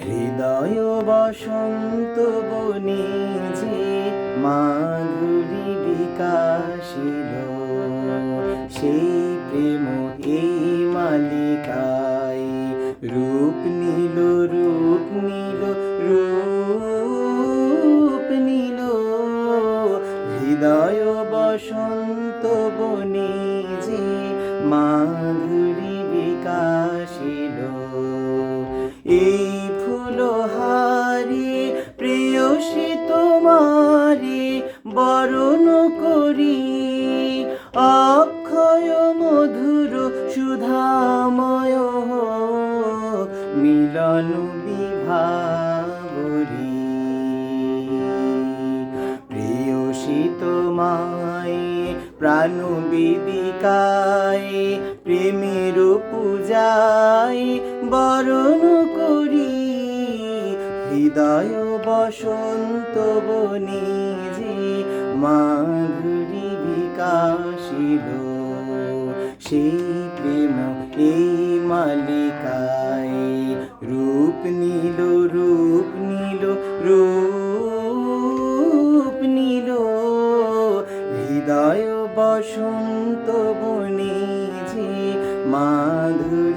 হৃদয় বসন্ত বনে যে মাধুরী বিকাশিল, সেই প্রেম এই মালিকায় রূপ নীল, রূপ নীল, রূপ নীল। হৃদয় বসন্ত বনে যে মাধুরী বিকাশিল, এই ফুলহারে প্রেয়সী তোমারে বরণ করি, অক্ষয় মধুর সুধাময় মিলন বিভাবরী। প্রেয়সী তোমায় প্রাণ বেদিকায় প্রেমের পূজায় বরণ করি, হৃদয় বসন্ত বনে যে মাধুরী বিকাশিল, সেই প্রেম এই মালিকায় রূপ নীল, রূপ নীল, রূপ নীল। হৃদয় বসন্ত বনে যে মাধুরী